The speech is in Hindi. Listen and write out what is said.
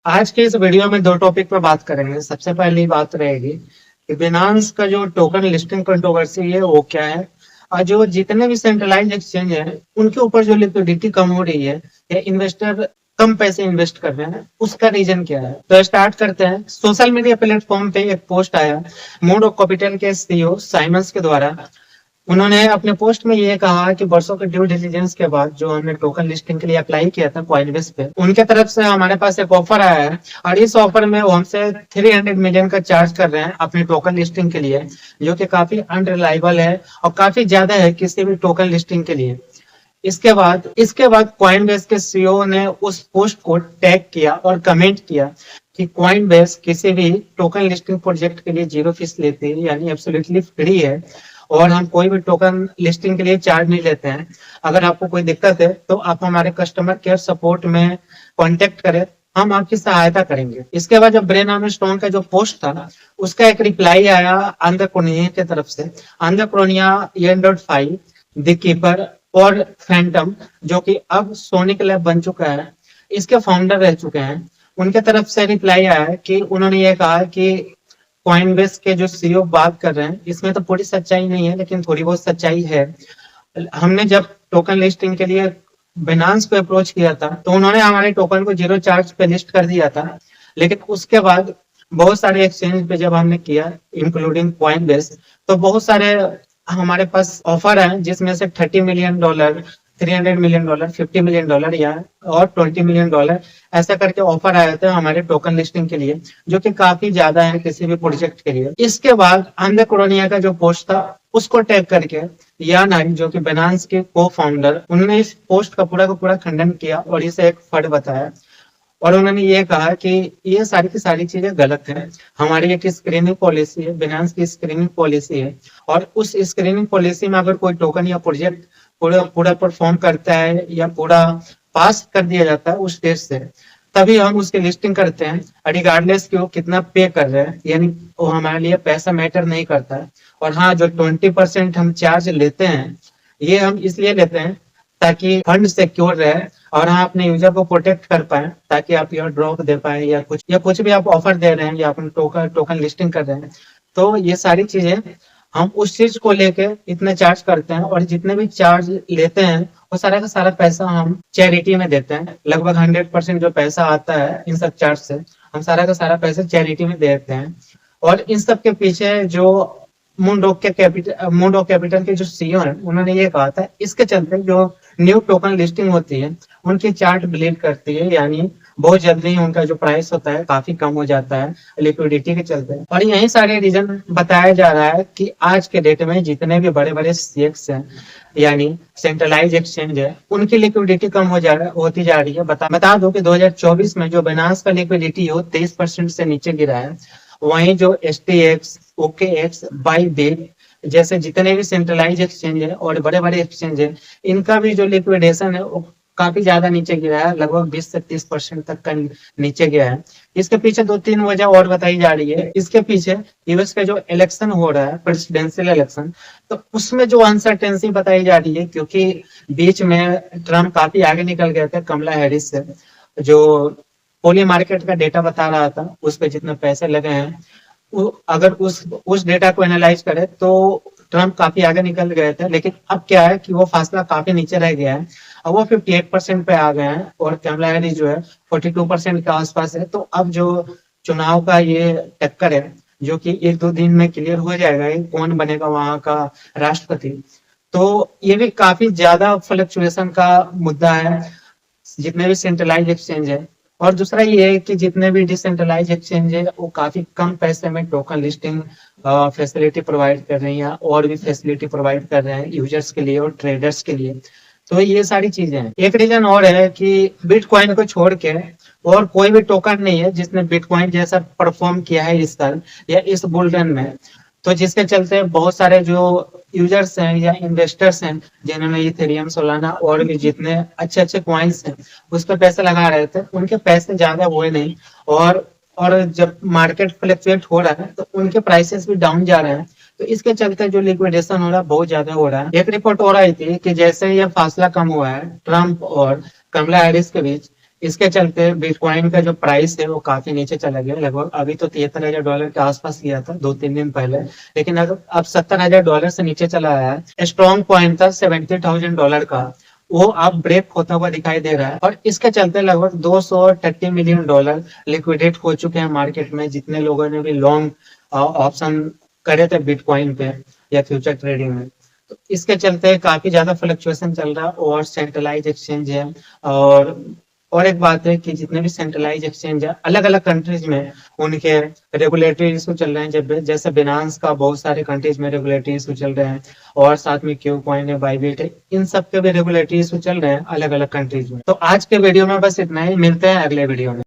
आज के इस वीडियो में दो टॉपिक पर बात करेंगे। सबसे पहली बात रहेगी कि बिनांस का जो टोकन लिस्टिंग कंट्रोवर्सी है वो क्या है, और जो जितने भी सेंट्रलाइज एक्सचेंज है उनके ऊपर जो लिक्विडिटी कम हो रही है या इन्वेस्टर कम पैसे इन्वेस्ट कर रहे हैं, उसका रीजन क्या है। तो स्टार्ट करते हैं। सोशल मीडिया प्लेटफॉर्म पे एक पोस्ट आया मूड ऑफ कैपिटल के सीईओ साइमंस के द्वारा। उन्होंने अपने पोस्ट में ये कहा कि वर्षों के ड्यू डिलिजेंस के बाद जो हमने टोकन लिस्टिंग के लिए अप्लाई किया था कॉइनबेस पे, उनके तरफ से हमारे पास एक ऑफर आया है और इस ऑफर में वो हमसे 300 मिलियन का चार्ज कर रहे हैं अपनी टोकन लिस्टिंग के लिए, जो कि काफी अनरिलायबल है और काफी ज्यादा है किसी भी टोकन लिस्टिंग के लिए। इसके बाद कॉइनबेस के सीईओ ने उस पोस्ट को टैग किया और कमेंट किया कि कॉइनबेस किसी भी टोकन लिस्टिंग प्रोजेक्ट के लिए जीरो फीस लेती है, यानी एब्सोल्युटली फ्री है, और हम कोई भी टोकन लिस्टिंग के लिए चार्ज नहीं लेते हैं। अगर आपको कोई दिक्कत है तो आप हमारे कस्टमर केयर सपोर्ट में कांटेक्ट करें, हम आपकी सहायता करेंगे। इसके बाद जब ब्रेन आर्मस्ट्रॉन्ग का जो पोस्ट था उसका एक रिप्लाई आया आंध्र प्रोनिया की तरफ से। आंध्र प्रोनिया EN.5 द कीपर और फैंटम, जो कि अब सोनिक लैब बन चुका है, इसके फाउंडर रह चुके हैं, उनके तरफ से रिप्लाई आया है कि उन्होंने ये कहा कि कॉइनबेस के जो सीईओ बात कर रहे हैं इसमें तो पूरी सच्चाई नहीं है, लेकिन थोड़ी बहुत सच्चाई है। हमने जब टोकन लिस्टिंग के लिए बिनांस पे अप्रोच किया था तो उन्होंने हमारे टोकन को जीरो चार्ज पे लिस्ट कर दिया था, लेकिन उसके बाद बहुत सारे एक्सचेंज पे जब हमने किया इंक्लूडिंग कॉइनबेस, तो बहुत सारे हमारे पास ऑफर है जिसमें से $30 मिलियन, $300 मिलियन, $50 मिलियन या और $20 मिलियन, ऐसा करके ऑफर आए थे हमारे टोकन लिस्टिंग के लिए, जो कि काफी ज्यादा है किसी भी प्रोजेक्ट के लिए। इसके बाद आंध्र कोरोनिया का जो पोस्ट था उसको टैग करके यान आई, जो कि बिनांस के को फाउंडर, उन्होंने इस पोस्ट का पूरा खंडन किया और इसे एक फर्ड बताया। और उन्होंने ये कहा कि ये सारी की सारी चीजें गलत है। हमारी एक स्क्रीनिंग पॉलिसी है, बिनांस की स्क्रीनिंग पॉलिसी है, और उस स्क्रीनिंग पॉलिसी में अगर कोई टोकन या प्रोजेक्ट पूरा पूरा परफॉर्म करता है या पूरा पास कर दिया जाता है उस स्टेज से, तभी हम उसकी लिस्टिंग करते हैं, रिगार्डलेस कि वो कितना पे कर रहे हैं, यानी वो हमारे लिए पैसा मैटर नहीं करता है। और हाँ, जो 20% हम चार्ज लेते हैं, ये हम इसलिए लेते हैं ताकि फंड सिक्योर रहे और हाँ अपने यूजर को प्रोटेक्ट कर पाए, ताकि आप योर ड्रॉप दे पाए या कुछ भी आप ऑफर दे रहे हैं या अपने टोकन लिस्टिंग कर रहे हैं, तो ये सारी चीजें हम उस चीज को लेके इतना चार्ज करते हैं। और जितने भी चार्ज लेते हैं वो सारा का सारा पैसा हम चैरिटी में देते हैं। लगभग 100% जो पैसा आता है इन सब चार्ज से, हम सारा का सारा पैसा चैरिटी में देते हैं। और इन सब के पीछे जो मूड ऑफ कैपिटल के जो सीईओ हैं, उन्होंने ये कहा था इसके चलते जो न्यू टोकन लिस्टिंग होती है उनकी चार्ट ब्लीड करती है, यानी बहुत जल्दी उनका जो प्राइस होता है काफी कम हो जाता है लिक्विडिटी के चलते। और यही सारे रीजन बताया जा रहा है कि आज के डेट में जितने भी बड़े बड़े सीएक्स हैं, यानी सेंट्रलाइज एक्सचेंज है, उनकी लिक्विडिटी कम होती जा रही है। बता दो कि 2024 में जो बिनांस का लिक्विडिटी हो 23% से नीचे गिरा है। वहीं जो STX, OKX, बाइबिट जैसे जितने भी सेंट्रलाइज एक्सचेंज है और बड़े बड़े एक्सचेंज है, इनका भी जो लिक्विडेशन है वो काफी ज्यादा नीचे गिरा है, लगभग 20 से 30% तक का नीचे गया है। इसके पीछे दो तीन वजह और बताई जा रही है। इसके पीछे यूएस का जो इलेक्शन हो रहा है, प्रेसिडेंशियल इलेक्शन, तो उसमें जो अनसर्टेनिटी बताई जा रही है, क्योंकि बीच में ट्रम्प काफी आगे निकल गए थे कमला हैरिस से, जो पोली मार्केट का डेटा बता रहा था उस पर जितने पैसे लगे हैं, अगर उस डेटा को एनालाइज करें तो ट्रम्प काफी आगे निकल गए थे। लेकिन अब क्या है कि वो फासला काफी नीचे रह गया है, अब वो 58% पे आ गए हैं और कमला हैरिस जो है 42% के आसपास है। तो अब जो चुनाव का ये टक्कर है, जो कि एक दो दिन में क्लियर हो जाएगा कौन बनेगा वहां का राष्ट्रपति, तो ये भी काफी ज्यादा फ्लक्चुएशन का मुद्दा है जितने भी सेंट्रलाइज एक्सचेंज है। और दूसरा ये है कि जितने भी डिसेंट्रलाइज एक्सचेंज है वो काफी कम पैसे में टोकन लिस्टिंग फैसिलिटी प्रोवाइड कर रही हैं और भी फैसिलिटी प्रोवाइड कर रहे हैं यूजर्स के लिए और ट्रेडर्स के लिए। तो ये सारी चीजें हैं। एक रीजन और है कि बिटकॉइन को छोड़ के और कोई भी टोकन नहीं है जिसने बिटकॉइन जैसा परफॉर्म किया है इस साल या इस बुल रन में। तो जिसके चलते बहुत सारे जो यूजर्स हैं या इन्वेस्टर्स हैं जिन्होंने इथेरियम, सोलाना और भी जितने अच्छे अच्छे कॉइन्स हैं उस पर पैसे लगा रहे थे, उनके पैसे ज्यादा हुए नहीं। और जब मार्केट फ्लक्चुएट हो रहा है तो उनके प्राइसेस भी डाउन जा रहे हैं। तो इसके चलते जो लिक्विडेशन हो रहा है बहुत ज्यादा हो रहा है। एक रिपोर्ट हो रही थी कि जैसे ये फासला कम हुआ है ट्रम्प और कमला हैरिस के बीच, इसके चलते बिटकॉइन का जो प्राइस है वो काफी नीचे चला गया, लगभग अभी तो $73,000 के आसपास गया था 2-3 दिन पहले, लेकिन अब $70,000 से नीचे चला आया है। स्ट्रॉन्ग पॉइंट था $70,000 का, वो अब ब्रेक होता हुआ दिखाई दे रहा है, और इसके चलते लगभग $230 मिलियन लिक्विडेट हो चुके हैं मार्केट में, जितने लोगों ने भी लॉन्ग ऑप्शन करे थे बिटकॉइन पे या फ्यूचर ट्रेडिंग में। तो इसके चलते काफी ज्यादा फ्लक्चुएशन चल रहा है, और सेंट्रलाइज एक्सचेंज है। और एक बात है कि जितने भी सेंट्रलाइज एक्सचेंज है अलग अलग कंट्रीज में, उनके रेगुलेटरी इशू चल रहे हैं, जब जैसे बिनांस का बहुत सारे कंट्रीज में रेगुलेटरी इशू चल रहे हैं, और साथ में क्यू कॉइन है, बाइबिट है, इन सब के भी रेगुलेटरी इशू चल रहे हैं अलग अलग कंट्रीज में। तो आज के वीडियो में बस इतना ही, मिलते हैं अगले वीडियो में।